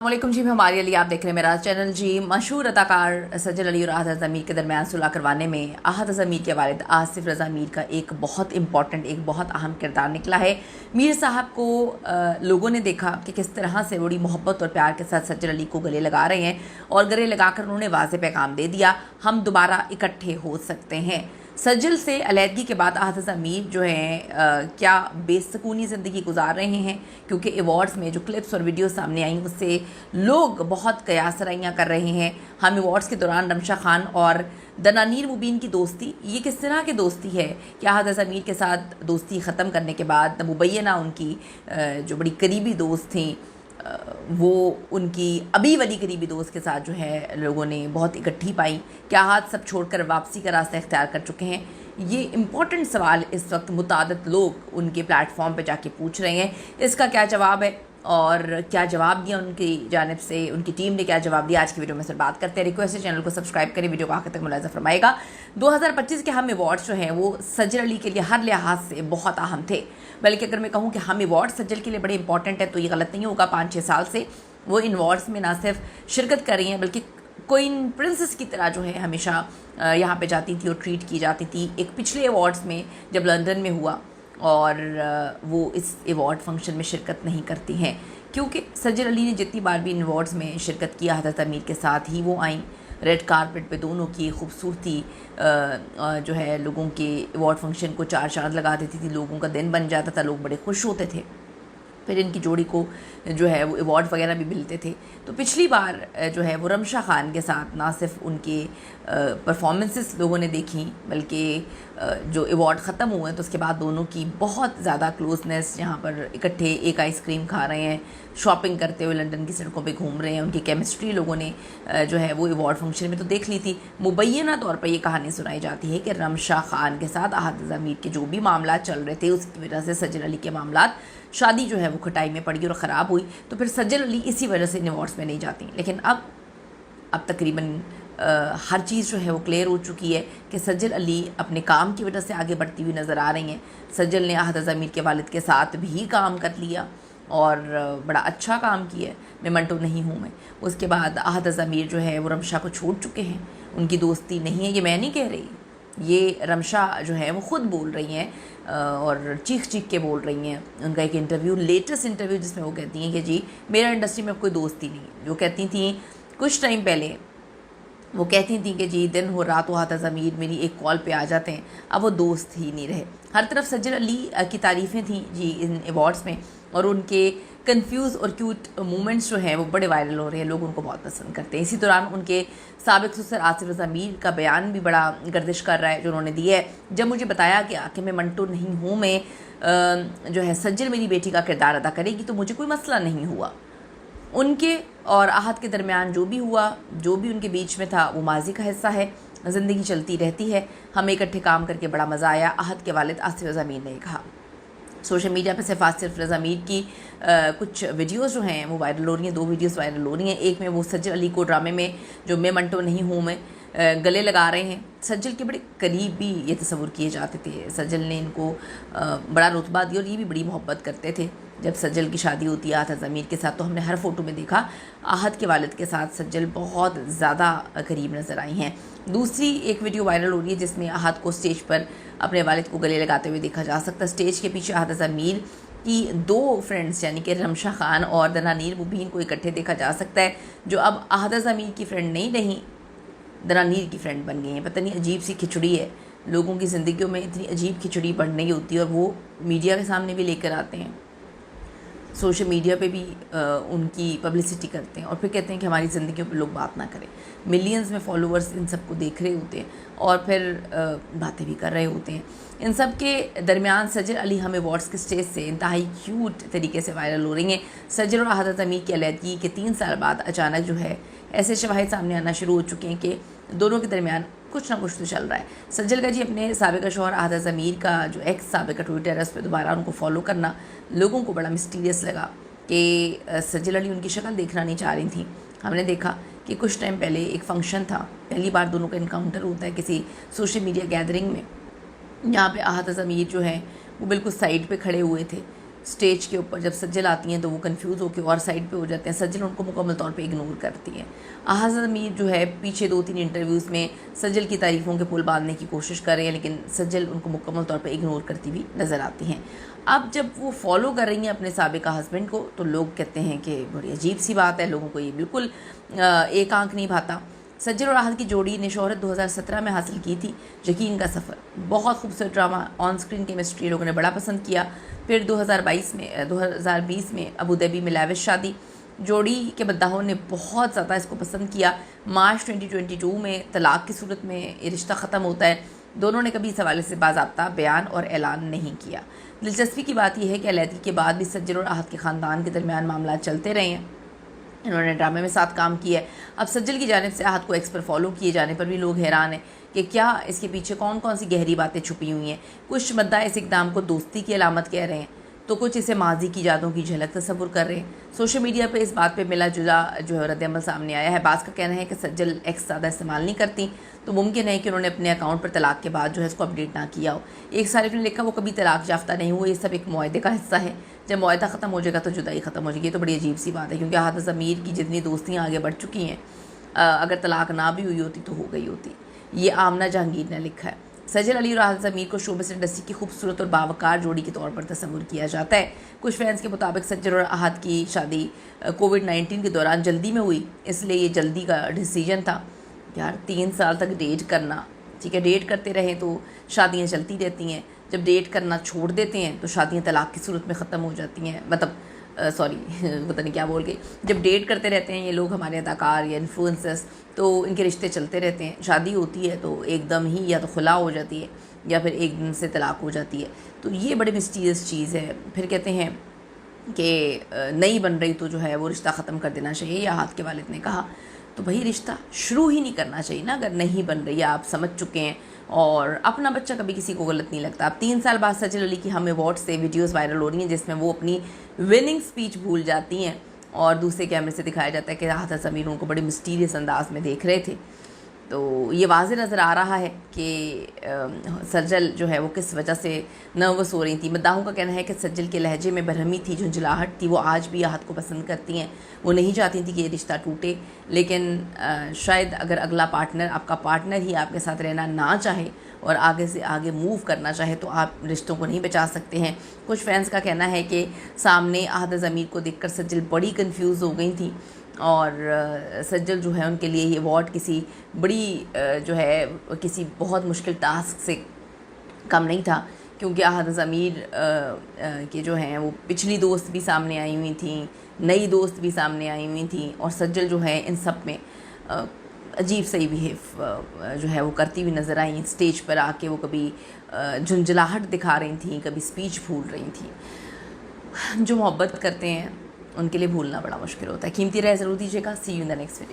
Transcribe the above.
वालेकुम जी, मैं हमारे लिए आप देख रहे हैं मेरा चैनल जी। मशहूर अदाकार सज्जल अली और आहत रज़ा मीर के दरमियान सुलह करवाने में आहत रज़ा मीर के वालिद आसिफ रज़ा मीर का एक बहुत इंपॉर्टेंट, एक बहुत अहम किरदार निकला है। मीर साहब को लोगों ने देखा कि किस तरह से बड़ी मोहब्बत और प्यार के साथ सज्जल अली को गले लगा रहे हैं और गले लगाकर उन्होंने वाज़ेह पैगाम दे दिया, हम दोबारा इकट्ठे हो सकते हैं। सज्जल से अलहदगी के बाद आहत रज़ा मीर जो हैं क्या बेसकूनी ज़िंदगी गुजार रहे हैं, क्योंकि अवार्ड्स में जो क्लिप्स और वीडियो सामने आई उससे लोग बहुत कयासराइयाँ कर रहे हैं। हम अवार्ड्स के दौरान रमशा खान और दनानीर मुबीन की दोस्ती, ये किस तरह की दोस्ती है कि आहत रज़ा मीर के साथ दोस्ती ख़त्म करने के बाद मुबैना उनकी जो बड़ी करीबी दोस्त थी वो उनकी अभी वाली करीबी दोस्त के साथ जो है लोगों ने बहुत इकट्ठी पाई। क्या हाथ सब छोड़कर वापसी का रास्ता इख्तियार कर चुके हैं? ये इम्पॉर्टेंट सवाल इस वक्त मुतादिद लोग उनके प्लेटफॉर्म पे जाके पूछ रहे हैं। इसका क्या जवाब है और क्या जवाब दिया उनकी जानिब से, उनकी टीम ने क्या जवाब दिया, आज की वीडियो में सर बात करते हैं। रिक्वेस्ट है चैनल को सब्सक्राइब करें, वीडियो को आखिर तक मुलाज़ा फरमाएगा। 2025 के हम अवार्ड्स जो हैं वो सज्जल अली के लिए हर लिहाज से बहुत अहम थे। बल्कि अगर मैं कहूँ कि हम अवार्ड सज्जल के लिए बड़े इंपॉर्टेंट है तो ये गलत नहीं होगा। 5-6 साल से वो इन अवार्ड्स में ना सिर्फ शिरकत कर रही हैं बल्कि क्वीन प्रिंसेस की तरह जो है हमेशा यहाँ पे जाती थी और ट्रीट की जाती थी। एक पिछले अवार्ड्स में जब लंदन में हुआ और वो इस अवार्ड फंक्शन में शिरकत नहीं करती हैं, क्योंकि सज्जल अली ने जितनी बार भी इन अवार्ड्स में शिरकत किया हज़रत अमीर के साथ ही वो आई। रेड कारपेट पे दोनों की खूबसूरती जो है लोगों के अवार्ड फंक्शन को चार चांद लगा देती थी, लोगों का दिन बन जाता था, लोग बड़े खुश होते थे। फिर इनकी जोड़ी को जो है वो अवार्ड वगैरह भी मिलते थे। तो पिछली बार जो है वो रमशा खान के साथ ना सिर्फ उनके परफॉर्मेंसेस लोगों ने देखी बल्कि जो अवार्ड ख़त्म हुए तो उसके बाद दोनों की बहुत ज़्यादा क्लोजनेस, यहाँ पर इकट्ठे एक आइसक्रीम खा रहे हैं, शॉपिंग करते हुए लंदन की सड़कों पे घूम रहे हैं। उनकी केमिस्ट्री लोगों ने जो है वो अवार्ड फंक्शन में तो देख ली थी। मुबैना तौर पर यह कहानी सुनाई जाती है कि रमशा खान के साथ आहत रज़ा मीर के जो भी मामला चल रहे थे उसकी वजह से सज्जल अली के मामला, शादी जो है वो खटाई में पड़ गई और ख़राब हुई। तो फिर सज्जल अली इसी वजह से इन अवार्ड्स में नहीं जाती। लेकिन अब तकरीबन हर चीज़ जो है वो क्लियर हो चुकी है कि सज्जल अली अपने काम की वजह से आगे बढ़ती हुई नज़र आ रही हैं। सज्जल ने आहत रज़ा मीर के वालिद के साथ भी काम कर लिया और बड़ा अच्छा काम किया। मैं मंटो नहीं हूँ मैं। उसके बाद आहत रज़ा मीर जो है वो रमशा को छोड़ चुके हैं, उनकी दोस्ती नहीं है, ये मैं नहीं कह रही, ये रमशा जो है वो ख़ुद बोल रही हैं और चीख के बोल रही हैं। उनका एक इंटरव्यू, लेटेस्ट इंटरव्यू, जिसमें वो कहती हैं कि जी मेरा इंडस्ट्री में कोई दोस्ती नहीं। जो कहती थी कुछ टाइम पहले, वो कहती थी कि जी दिन हो रात हो आहत रज़ा मीर मेरी एक कॉल पे आ जाते हैं, अब वो दोस्त ही नहीं रहे। हर तरफ सज्जल अली की तारीफ़ें थी जी इन अवार्ड्स में और उनके कंफ्यूज और क्यूट मोमेंट्स जो हैं वो बड़े वायरल हो रहे हैं, लोग उनको बहुत पसंद करते हैं। इसी दौरान उनके साबिक ससुर आसिफ रज़ा मीर का बयान भी बड़ा गर्दिश कर रहा है जो उन्होंने दिया है। जब मुझे बताया गया कि मैं मंटो नहीं हूँ, मैं जो है सज्जल मेरी बेटी का किरदार अदा करेगी, तो मुझे कोई मसला नहीं हुआ। उनके और आहत के दरमियान जो भी हुआ, जो भी उनके बीच में था, वो माजी का हिस्सा है, ज़िंदगी चलती रहती है। हमें इकट्ठे काम करके बड़ा मज़ा आया, आहत के वालिद आसिफ रज़ा मीर ने कहा। सोशल मीडिया पर सिर्फ आसिफ रज़ा मीर की कुछ वीडियोस जो हैं वो वायरल हो रही हैं। 2 वीडियोस वायरल हो रही हैं। एक में वो सज्जल अली को ड्रामे में जो मैं मंटो नहीं हूँ मैं गले लगा रहे हैं। सज्जल के बड़े करीबी ये तस्वुर किए जाते थे। सज्जल ने इनको बड़ा रुतबा दिया और ये भी बड़ी मोहब्बत करते थे। जब सज्जल की शादी होती है आहत रज़ा मीर के साथ तो हमने हर फ़ोटो में देखा आहत के वालिद के साथ सज्जल बहुत ज़्यादा करीब नज़र आई हैं। दूसरी एक वीडियो वायरल हो रही है जिसमें आहत को स्टेज पर अपने वालिद को गले लगाते हुए देखा जा सकता है। स्टेज के पीछे आहत रज़ा मीर की 2 फ्रेंड्स यानी कि रमशा खान और दनानीर मुबीन को इकट्ठे देखा जा सकता है, जो अब आहत रज़ा मीर की फ्रेंड नहीं रही, दनानीर की फ्रेंड बन गई हैं। पता नहीं अजीब सी खिचड़ी है, लोगों की ज़िंदगियों में इतनी अजीब खिचड़ी बढ़ रही होती है और वो मीडिया के सामने भी लेकर आते हैं, सोशल मीडिया पे भी उनकी पब्लिसिटी करते हैं और फिर कहते हैं कि हमारी ज़िंदगियों पे लोग बात ना करें। मिलियंस में फॉलोअर्स इन सबको देख रहे होते हैं और फिर बातें भी कर रहे होते हैं। इन सब के दरमियान सज्जल अली हम अवार्ड्स के स्टेज से इंतहाई क्यूट तरीके से वायरल हो रही हैं। सज्जल और आहत रज़ा मीर की अलहदगी के 3 साल बाद अचानक जो है ऐसे शवाहिद सामने आना शुरू हो चुके हैं कि दोनों के दरमियान कुछ ना कुछ तो चल रहा है। सज्जल का जी अपने साबिक़ा शौहर आहत रज़ा मीर का जो एक्स साबिक़ा ट्विटर है उस पर दोबारा उनको फॉलो करना लोगों को बड़ा मिस्टीरियस लगा कि सज्जल अली उनकी शक्ल देखना नहीं चाह रही थी। हमने देखा कि कुछ टाइम पहले एक फ़ंक्शन था, पहली बार दोनों का इनकाउंटर होता है किसी सोशल मीडिया गैदरिंग में, जहाँ पे आहत रज़ा मीर जो है वो बिल्कुल साइड पे खड़े हुए थे। स्टेज के ऊपर जब सज्जल आती हैं तो वो कंफ्यूज होकर और साइड पे हो जाते हैं, सज्जल उनको मुकम्मल तौर पे इग्नोर करती हैं। आहा ज़मीर जो है पीछे 2-3 इंटरव्यूज़ में सज्जल की तारीफ़ों के पुल बांधने की कोशिश कर रहे हैं, लेकिन सज्जल उनको मुकम्मल तौर पे इग्नोर करती हुई नज़र आती हैं। अब जब वो फॉलो कर रही हैं अपने साबिका हस्बैंड को तो लोग कहते हैं कि बड़ी अजीब सी बात है, लोगों को ये बिल्कुल एक आंख नहीं भाता। सज्जल और आहत की जोड़ी ने शोहरत 2017 में हासिल की थी। यकीन का सफ़र, बहुत खूबसूरत ड्रामा, ऑन स्क्रीन केमिस्ट्री लोगों ने बड़ा पसंद किया। फिर 2020 में अबू धाबी में लाविश शादी, जोड़ी के मद्दाहों ने बहुत ज़्यादा इसको पसंद किया। मार्च 2022 में तलाक की सूरत में ये रिश्ता ख़त्म होता है। दोनों ने कभी इस हवाले से बाज़ाब्ता बयान और ऐलान नहीं किया। दिलचस्पी की बात यह है कि अलहदगी के बाद भी सज्जल और आहत के ख़ानदान के दरमियान मामला चलते रहे हैं। इन्होंने ड्रामे में साथ काम किया है। अब सज्जल की जानिब से आहत को एक्स पर फॉलो किए जाने पर भी लोग हैरान हैं कि क्या इसके पीछे कौन कौन सी गहरी बातें छुपी हुई हैं। कुछ मद्दा इस इक़दाम को दोस्ती की अलामत कह रहे हैं, तो कुछ इसे माजी की यादों की झलक तस्वुर कर रहे हैं। सोशल मीडिया पर इस बात पर मिला जुला जो है रद्द-ए-अमल सामने आया है। बाज़ का कहना है कि सज्जल एक्स ज़्यादा इस्तेमाल नहीं करती, तो मुमकिन है कि उन्होंने अपने अकाउंट पर तलाक के बाद जो है इसको अपडेट ना किया हो। एक सारिफ ने लिखा वो कभी तलाक याफ्ता नहीं हुआ, ये सब एक मुआहदे का हिस्सा है। जब मुआहदा ख़त्म हो जाएगा तो जुदाई ख़त्म हो जाएगी। ये तो बड़ी अजीब सी बात है, क्योंकि आहत ज़मीर की जितनी दोस्तियाँ आगे बढ़ चुकी हैं, अगर तलाक ना भी हुई होती तो हो गई होती। ये आमना जहांगीर ने लिखा है। सज्जल अली और आहत ज़मीर को शोबिज़ इंडस्ट्री की खूबसूरत और बावकार जोड़ी के तौर पर तस्वुर किया जाता है। कुछ फैंस के मुताबिक सज्जल और आहत की शादी कोविड-19 के दौरान जल्दी में हुई, इसलिए ये जल्दी का डिसीजन था। यार 3 साल तक डेट करना, ठीक है, डेट करते रहें तो शादियाँ चलती रहती हैं। जब डेट करना छोड़ देते हैं तो शादियाँ तलाक की सूरत में ख़त्म हो जाती हैं। मतलब सॉरी पता नहीं क्या बोल गई। जब डेट करते रहते हैं ये लोग, हमारे अदाकार या इन्फ्लुएंसर्स, तो इनके रिश्ते चलते रहते हैं। शादी होती है तो एकदम ही या तो खुला हो जाती है या फिर एक दिन से तलाक हो जाती है। तो ये बड़ी मिस्टीरियस चीज़ है। फिर कहते हैं कि नहीं बन रही तो जो है वो रिश्ता ख़त्म कर देना चाहिए, या आहत के वालिद ने कहा। तो भाई रिश्ता शुरू ही नहीं करना चाहिए ना, अगर नहीं बन रही है, आप समझ चुके हैं। और अपना बच्चा कभी किसी को गलत नहीं लगता। अब 3 साल बाद सज्जल अली की हम अवार्ड से वीडियोस वायरल हो रही हैं जिसमें वो अपनी विनिंग स्पीच भूल जाती हैं और दूसरे कैमरे से दिखाया जाता है कि आहत ज़मीर उनको बड़ी मिस्टीरियस अंदाज में देख रहे थे। तो ये वाज़े नज़र आ रहा है कि सज्जल जो है वो किस वजह से नर्वस हो रही थी। मद्दाहों का कहना है कि सज्जल के लहजे में बरहमी थी, झुंझलाहट थी। वो आज भी आहत को पसंद करती हैं, वो नहीं चाहती थी कि ये रिश्ता टूटे। लेकिन शायद अगर अगला पार्टनर, आपका पार्टनर ही आपके साथ रहना ना चाहे और आगे से आगे मूव करना चाहे तो आप रिश्तों को नहीं बचा सकते हैं। कुछ फैंस का कहना है कि सामने आहत ज़मीर को देखकर सज्जल बड़ी कंफ्यूज हो गई थी और सज्जल जो है उनके लिए ये अवार्ड किसी बड़ी जो है किसी बहुत मुश्किल टास्क से कम नहीं था, क्योंकि आहत ज़मीर के जो हैं वो पिछली दोस्त भी सामने आई हुई थी, नई दोस्त भी सामने आई हुई थी, और सज्जल जो है इन सब में अजीब सही बिहेव जो है वो करती हुई नज़र आई। स्टेज पर आके वो कभी झुंझलाहट दिखा रही थी, कभी स्पीच भूल रही थी। जो मोहब्बत करते हैं उनके लिए भूलना बड़ा मुश्किल होता है। कीमती राय ज़रूर दीजिएगा। See you in the next video.